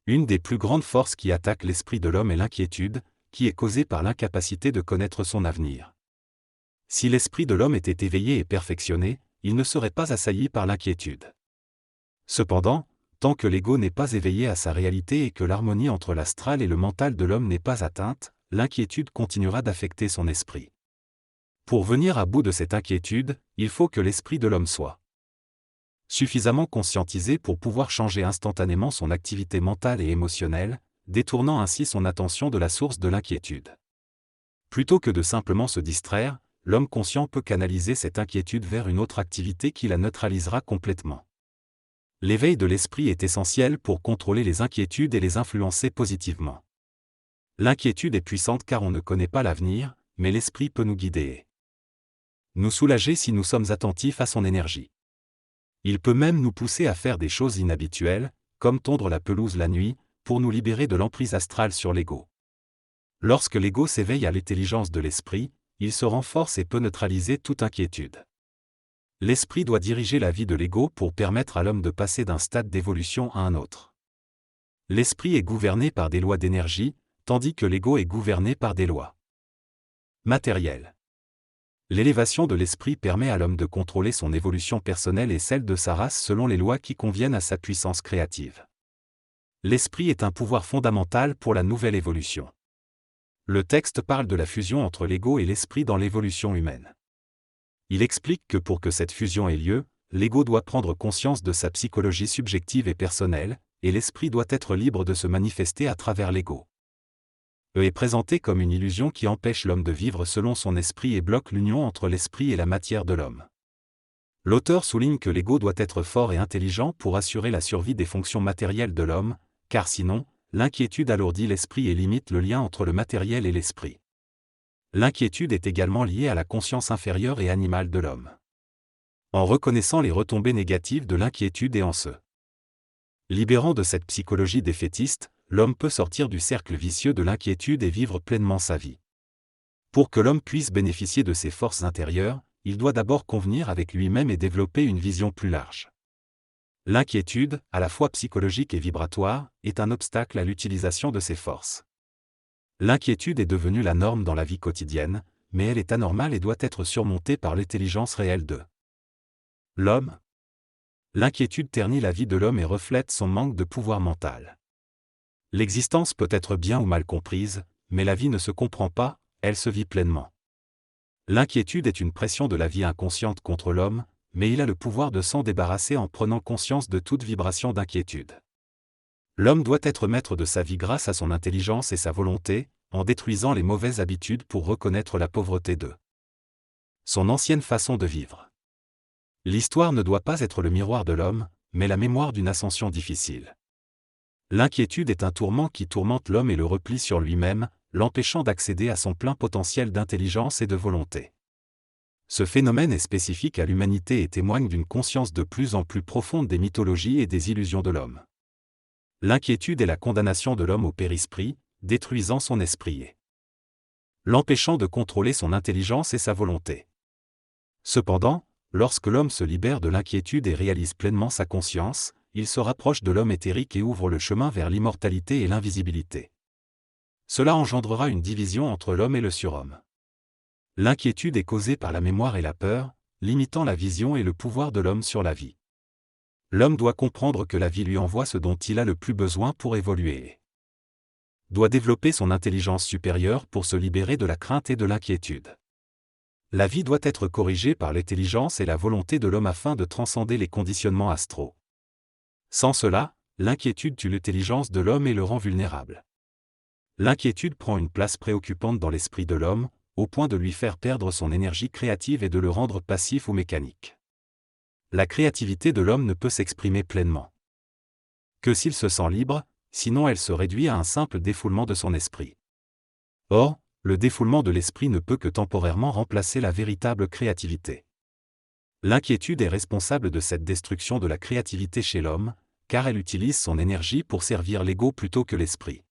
Une des plus grandes forces qui attaquent l'esprit de l'homme est l'inquiétude, qui est causée par l'incapacité de connaître son avenir. Si l'esprit de l'homme était éveillé et perfectionné, il ne serait pas assailli par l'inquiétude. Cependant, tant que l'ego n'est pas éveillé à sa réalité et que l'harmonie entre l'astral et le mental de l'homme n'est pas atteinte, l'inquiétude continuera d'affecter son esprit. Pour venir à bout de cette inquiétude, il faut que l'esprit de l'homme soit suffisamment conscientisé pour pouvoir changer instantanément son activité mentale et émotionnelle, détournant ainsi son attention de la source de l'inquiétude. Plutôt que de simplement se distraire, l'homme conscient peut canaliser cette inquiétude vers une autre activité qui la neutralisera complètement. L'éveil de l'esprit est essentiel pour contrôler les inquiétudes et les influencer positivement. L'inquiétude est puissante car on ne connaît pas l'avenir, mais l'esprit peut nous guider et nous soulager si nous sommes attentifs à son énergie. Il peut même nous pousser à faire des choses inhabituelles, comme tondre la pelouse la nuit, pour nous libérer de l'emprise astrale sur l'ego. Lorsque l'ego s'éveille à l'intelligence de l'esprit, il se renforce et peut neutraliser toute inquiétude. L'esprit doit diriger la vie de l'ego pour permettre à l'homme de passer d'un stade d'évolution à un autre. L'esprit est gouverné par des lois d'énergie, tandis que l'ego est gouverné par des lois matérielles. L'élévation de l'esprit permet à l'homme de contrôler son évolution personnelle et celle de sa race selon les lois qui conviennent à sa puissance créative. L'esprit est un pouvoir fondamental pour la nouvelle évolution. Le texte parle de la fusion entre l'ego et l'esprit dans l'évolution humaine. Il explique que pour que cette fusion ait lieu, l'ego doit prendre conscience de sa psychologie subjective et personnelle, et l'esprit doit être libre de se manifester à travers l'ego. Est présenté comme une illusion qui empêche l'homme de vivre selon son esprit et bloque l'union entre l'esprit et la matière de l'homme. L'auteur souligne que l'ego doit être fort et intelligent pour assurer la survie des fonctions matérielles de l'homme, car sinon, l'inquiétude alourdit l'esprit et limite le lien entre le matériel et l'esprit. L'inquiétude est également liée à la conscience inférieure et animale de l'homme. En reconnaissant les retombées négatives de l'inquiétude et en se libérant de cette psychologie défaitiste, l'homme peut sortir du cercle vicieux de l'inquiétude et vivre pleinement sa vie. Pour que l'homme puisse bénéficier de ses forces intérieures, il doit d'abord convenir avec lui-même et développer une vision plus large. L'inquiétude, à la fois psychologique et vibratoire, est un obstacle à l'utilisation de ces forces. L'inquiétude est devenue la norme dans la vie quotidienne, mais elle est anormale et doit être surmontée par l'intelligence réelle de l'homme. L'inquiétude ternit la vie de l'homme et reflète son manque de pouvoir mental. L'existence peut être bien ou mal comprise, mais la vie ne se comprend pas, elle se vit pleinement. L'inquiétude est une pression de la vie inconsciente contre l'homme, mais il a le pouvoir de s'en débarrasser en prenant conscience de toute vibration d'inquiétude. L'homme doit être maître de sa vie grâce à son intelligence et sa volonté, en détruisant les mauvaises habitudes pour reconnaître la pauvreté de son ancienne façon de vivre. L'histoire ne doit pas être le miroir de l'homme, mais la mémoire d'une ascension difficile. L'inquiétude est un tourment qui tourmente l'homme et le replie sur lui-même, l'empêchant d'accéder à son plein potentiel d'intelligence et de volonté. Ce phénomène est spécifique à l'humanité et témoigne d'une conscience de plus en plus profonde des mythologies et des illusions de l'homme. L'inquiétude est la condamnation de l'homme au périsprit, détruisant son esprit et l'empêchant de contrôler son intelligence et sa volonté. Cependant, lorsque l'homme se libère de l'inquiétude et réalise pleinement sa conscience, il se rapproche de l'homme éthérique et ouvre le chemin vers l'immortalité et l'invisibilité. Cela engendrera une division entre l'homme et le surhomme. L'inquiétude est causée par la mémoire et la peur, limitant la vision et le pouvoir de l'homme sur la vie. L'homme doit comprendre que la vie lui envoie ce dont il a le plus besoin pour évoluer et doit développer son intelligence supérieure pour se libérer de la crainte et de l'inquiétude. La vie doit être corrigée par l'intelligence et la volonté de l'homme afin de transcender les conditionnements astraux. Sans cela, l'inquiétude tue l'intelligence de l'homme et le rend vulnérable. L'inquiétude prend une place préoccupante dans l'esprit de l'homme, au point de lui faire perdre son énergie créative et de le rendre passif ou mécanique. La créativité de l'homme ne peut s'exprimer pleinement que s'il se sent libre, sinon elle se réduit à un simple défoulement de son esprit. Or, le défoulement de l'esprit ne peut que temporairement remplacer la véritable créativité. L'inquiétude est responsable de cette destruction de la créativité chez l'homme, car elle utilise son énergie pour servir l'ego plutôt que l'esprit.